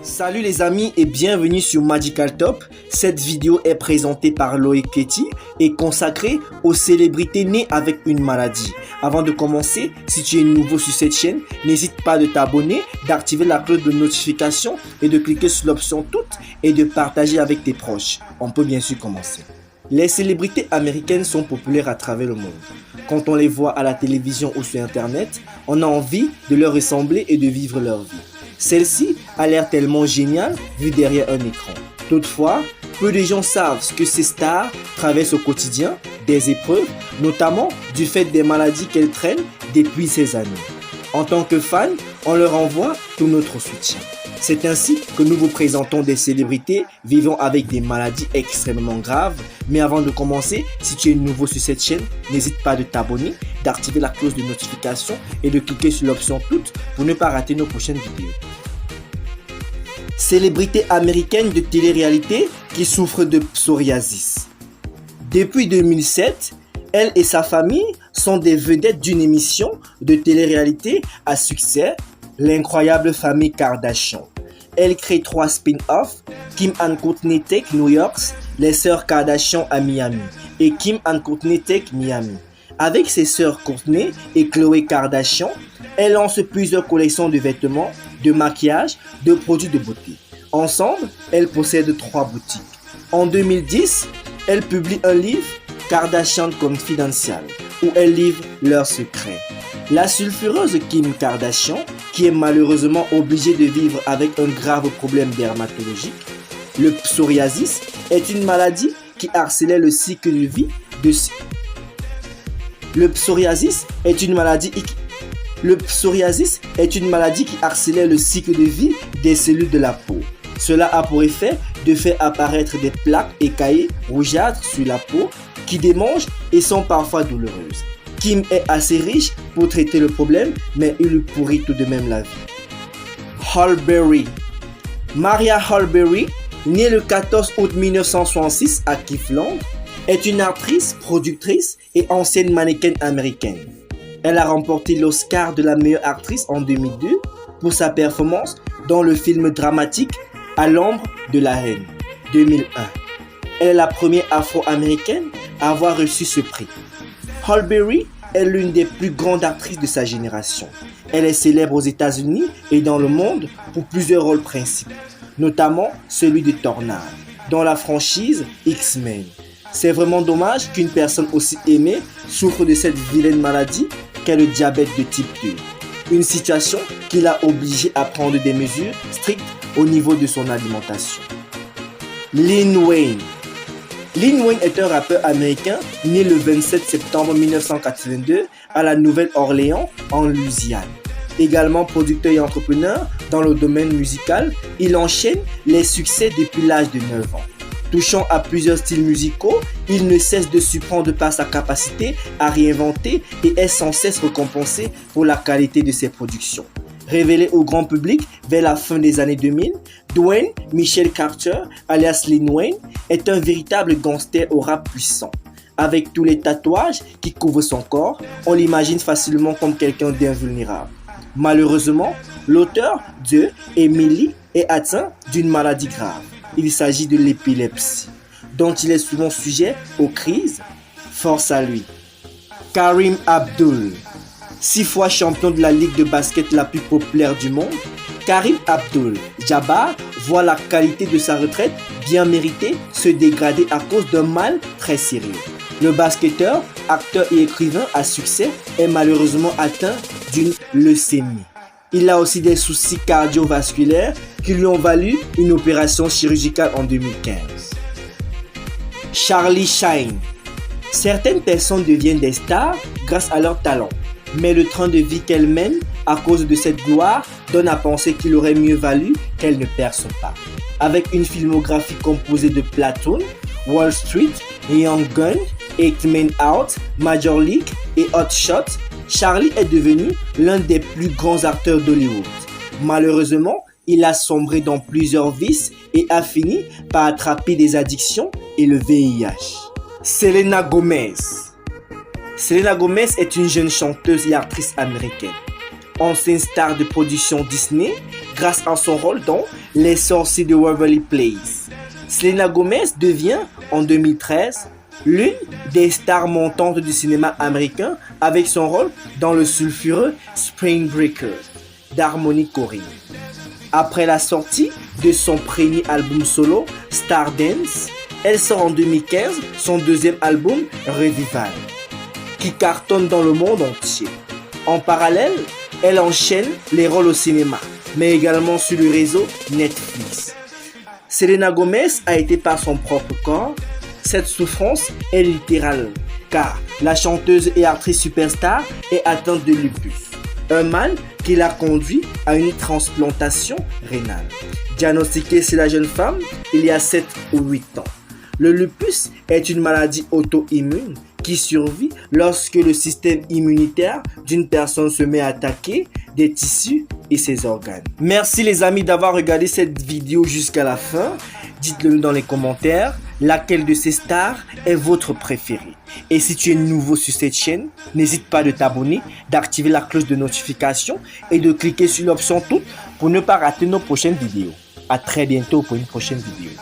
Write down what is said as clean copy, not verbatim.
Salut les amis et bienvenue sur Magical Top. Cette vidéo est présentée par Loïc Ketty et consacrée aux célébrités nées avec une maladie. Avant de commencer, si tu es nouveau sur cette chaîne, n'hésite pas de t'abonner, d'activer la cloche de notification et de cliquer sur l'option toutes et de partager avec tes proches. On peut bien sûr commencer. Les célébrités américaines sont populaires à travers le monde. Quand on les voit à la télévision ou sur internet, on a envie de leur ressembler et de vivre leur vie. Celle-ci a l'air tellement géniale vue derrière un écran. Toutefois, peu de gens savent ce que ces stars traversent au quotidien, des épreuves, notamment du fait des maladies qu'elles traînent depuis ces années. En tant que fans, on leur envoie tout notre soutien. C'est ainsi que nous vous présentons des célébrités vivant avec des maladies extrêmement graves. Mais avant de commencer, si tu es nouveau sur cette chaîne, n'hésite pas de t'abonner, d'activer la cloche de notification et de cliquer sur l'option toutes pour ne pas rater nos prochaines vidéos. Célébrité américaine de télé-réalité qui souffre de psoriasis. Depuis 2007, elle et sa famille sont des vedettes d'une émission de télé-réalité à succès, l'incroyable famille Kardashian. Elle crée 3 spin-offs, Kim and Kourtney Take New York, les sœurs Kardashian à Miami et Kim and Kourtney Take Miami. Avec ses sœurs Kourtney et Khloé Kardashian, elle lance plusieurs collections de vêtements, de maquillage, de produits de beauté. Ensemble, elles possèdent 3 boutiques. En 2010, elle publie un livre, Kardashian Confidential, où elle livre leurs secrets. La sulfureuse Kim Kardashian, qui est malheureusement obligée de vivre avec un grave problème dermatologique, le psoriasis, est une maladie qui harcelait le cycle de vie de... Le psoriasis est une maladie qui harcelait le cycle de vie des cellules de la peau. Cela a pour effet de faire apparaître des plaques écaillées rougeâtres sur la peau qui démangent et sont parfois douloureuses. Kim est assez riche pour traiter le problème, mais il lui pourrit tout de même la vie. Halle Berry. Maria Halle Berry, née le 14 août 1966 à Cleveland, est une actrice, productrice et ancienne mannequin américaine. Elle a remporté l'Oscar de la meilleure actrice en 2002 pour sa performance dans le film dramatique À l'ombre de la haine, 2001. Elle est la première afro-américaine à avoir reçu ce prix. Halle Berry est l'une des plus grandes actrices de sa génération. Elle est célèbre aux États-Unis et dans le monde pour plusieurs rôles principaux, notamment celui de Tornade dans la franchise X-Men. C'est vraiment dommage qu'une personne aussi aimée souffre de cette vilaine maladie qu'est le diabète de type 2. Une situation qui l'a obligée à prendre des mesures strictes au niveau de son alimentation. Lil Wayne. Lil Wayne est un rappeur américain né le 27 septembre 1982 à la Nouvelle-Orléans en Louisiane. Également producteur et entrepreneur dans le domaine musical, il enchaîne les succès depuis l'âge de 9 ans. Touchant à plusieurs styles musicaux, il ne cesse de surprendre par sa capacité à réinventer et est sans cesse récompensé pour la qualité de ses productions. Révélé au grand public vers la fin des années 2000, Dwayne Michael Carter, alias Lil Wayne, est un véritable gangster au rap puissant. Avec tous les tatouages qui couvrent son corps, on l'imagine facilement comme quelqu'un d'invulnérable. Malheureusement, l'auteur de Emily est atteint d'une maladie grave. Il s'agit de l'épilepsie, dont il est souvent sujet aux crises. Force à lui. Kareem Abdul. 6 fois champion de la ligue de basket la plus populaire du monde, Kareem Abdul-Jabbar voit la qualité de sa retraite bien méritée se dégrader à cause d'un mal très sérieux. Le basketteur, acteur et écrivain à succès est malheureusement atteint d'une leucémie. Il a aussi des soucis cardiovasculaires qui lui ont valu une opération chirurgicale en 2015. Charlie Shine. Certaines personnes deviennent des stars grâce à leur talent, mais le train de vie qu'elles mènent à cause de cette gloire donne à penser qu'il aurait mieux valu qu'elles ne percent pas. Avec une filmographie composée de Platoon, Wall Street, Young Gun, 8 Men Out, Major League et Hot Shot, Charlie est devenu l'un des plus grands acteurs d'Hollywood. Malheureusement, il a sombré dans plusieurs vices et a fini par attraper des addictions et le VIH. Selena Gomez. Selena Gomez est une jeune chanteuse et actrice américaine. Ancienne star de production Disney grâce à son rôle dans Les Sorciers de Waverly Place. Selena Gomez devient, en 2013, l'une des stars montantes du cinéma américain avec son rôle dans le sulfureux Spring Breakers d'Harmony Korine. Après la sortie de son premier album solo, Stardance, elle sort en 2015 son deuxième album, Revival, qui cartonne dans le monde entier. En parallèle, elle enchaîne les rôles au cinéma, mais également sur le réseau Netflix. Selena Gomez a été par son propre corps. Cette souffrance est littérale, car la chanteuse et actrice superstar est atteinte de lupus, un mal qui l'a conduit à une transplantation rénale. Diagnostiquée chez la jeune femme il y a 7 ou 8 ans. Le lupus est une maladie auto-immune qui survit lorsque le système immunitaire d'une personne se met à attaquer des tissus et ses organes. Merci les amis d'avoir regardé cette vidéo jusqu'à la fin. Dites-le dans les commentaires, laquelle de ces stars est votre préférée. Et si tu es nouveau sur cette chaîne, n'hésite pas de t'abonner, d'activer la cloche de notification et de cliquer sur l'option toutes pour ne pas rater nos prochaines vidéos. À très bientôt pour une prochaine vidéo.